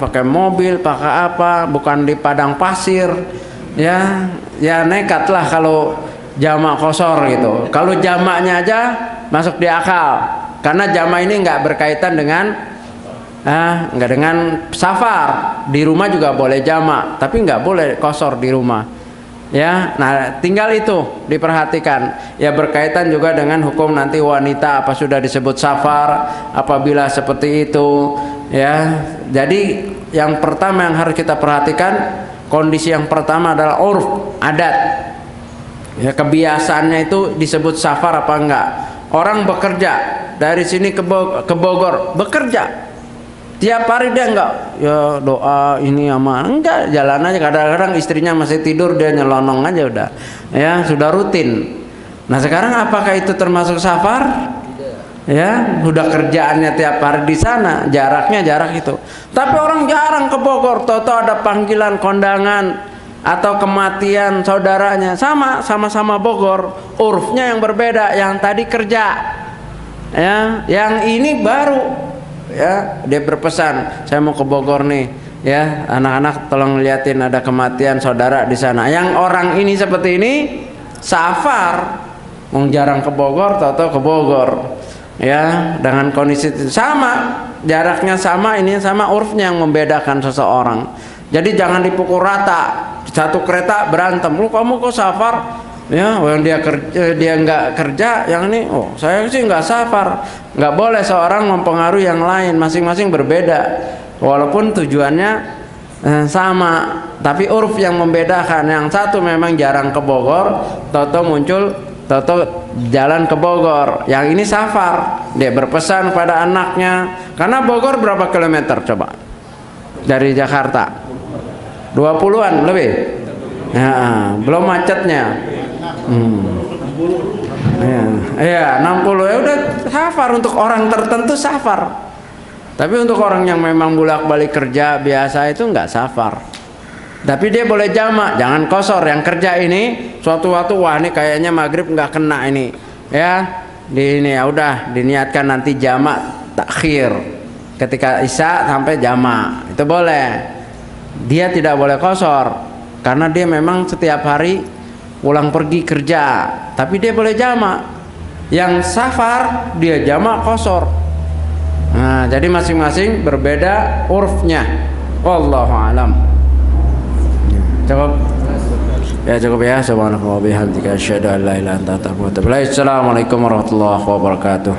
pakai mobil, pakai apa, bukan di padang pasir, ya, ya nekat lah kalau jamak qasar gitu. Kalau jamaknya aja masuk di akal, karena jamak ini nggak berkaitan dengan nggak dengan safar. Di rumah juga boleh jamak, tapi nggak boleh qasar di rumah. Ya, nah tinggal itu diperhatikan. Ya, berkaitan juga dengan hukum nanti wanita, apa sudah disebut safar apabila seperti itu. Ya, jadi yang pertama yang harus kita perhatikan, kondisi yang pertama adalah urf, adat. Ya, kebiasaannya itu disebut safar apa enggak. Orang bekerja dari sini ke Bogor, bekerja. Tiap hari dia enggak, ya doa ini ama, enggak, jalan aja. Kadang-kadang istrinya masih tidur, dia nyelonong aja udah, ya sudah rutin. Nah, sekarang apakah itu termasuk safar? Ya, udah kerjaannya tiap hari di sana, jaraknya jarak itu. Tapi orang jarang ke Bogor, toto ada panggilan kondangan atau kematian saudaranya, sama-sama Bogor, urfnya yang berbeda. Yang tadi kerja, ya, yang ini baru. Ya, dia berpesan, saya mau ke Bogor nih, ya, anak-anak tolong liatin ada kematian saudara di sana. Yang orang ini seperti ini safar, jarang ke Bogor, toto ke Bogor, ya, dengan kondisi sama, jaraknya sama, ini sama, urfnya yang membedakan seseorang. Jadi jangan dipukul rata, satu kereta berantem, lu kamu kok safar? Ya, yang dia nggak kerja, yang ini, oh saya sih nggak safar. Nggak boleh seorang mempengaruhi yang lain, masing-masing berbeda, walaupun tujuannya sama, tapi uruf yang membedakan. Yang satu memang jarang ke Bogor, toto muncul, toto jalan ke Bogor. Yang ini safar, dia berpesan pada anaknya, karena Bogor berapa kilometer coba dari Jakarta? 20-an lebih, ya, belum macetnya. Ya, 60, ya udah safar. Untuk orang tertentu safar, tapi untuk orang yang memang bolak-balik kerja biasa itu nggak safar. Tapi dia boleh jamak, jangan qasar. Yang kerja ini suatu waktu, wah ini kayaknya maghrib nggak kena ini, ya, di ini ya udah diniatkan nanti jamak takhir ketika isya sampai jamak, itu boleh. Dia tidak boleh qasar karena dia memang setiap hari pulang pergi kerja, tapi dia boleh jamak. Yang safar dia jamak qasar. Nah, jadi masing-masing berbeda urfnya. Wallahu alam. Cukup. Ya, cukup ya. Subhanallah wa bihamdika asyhadu an la ilaha illa anta astaghfiruka wa atubu ilaik. Assalamualaikum warahmatullahi wabarakatuh.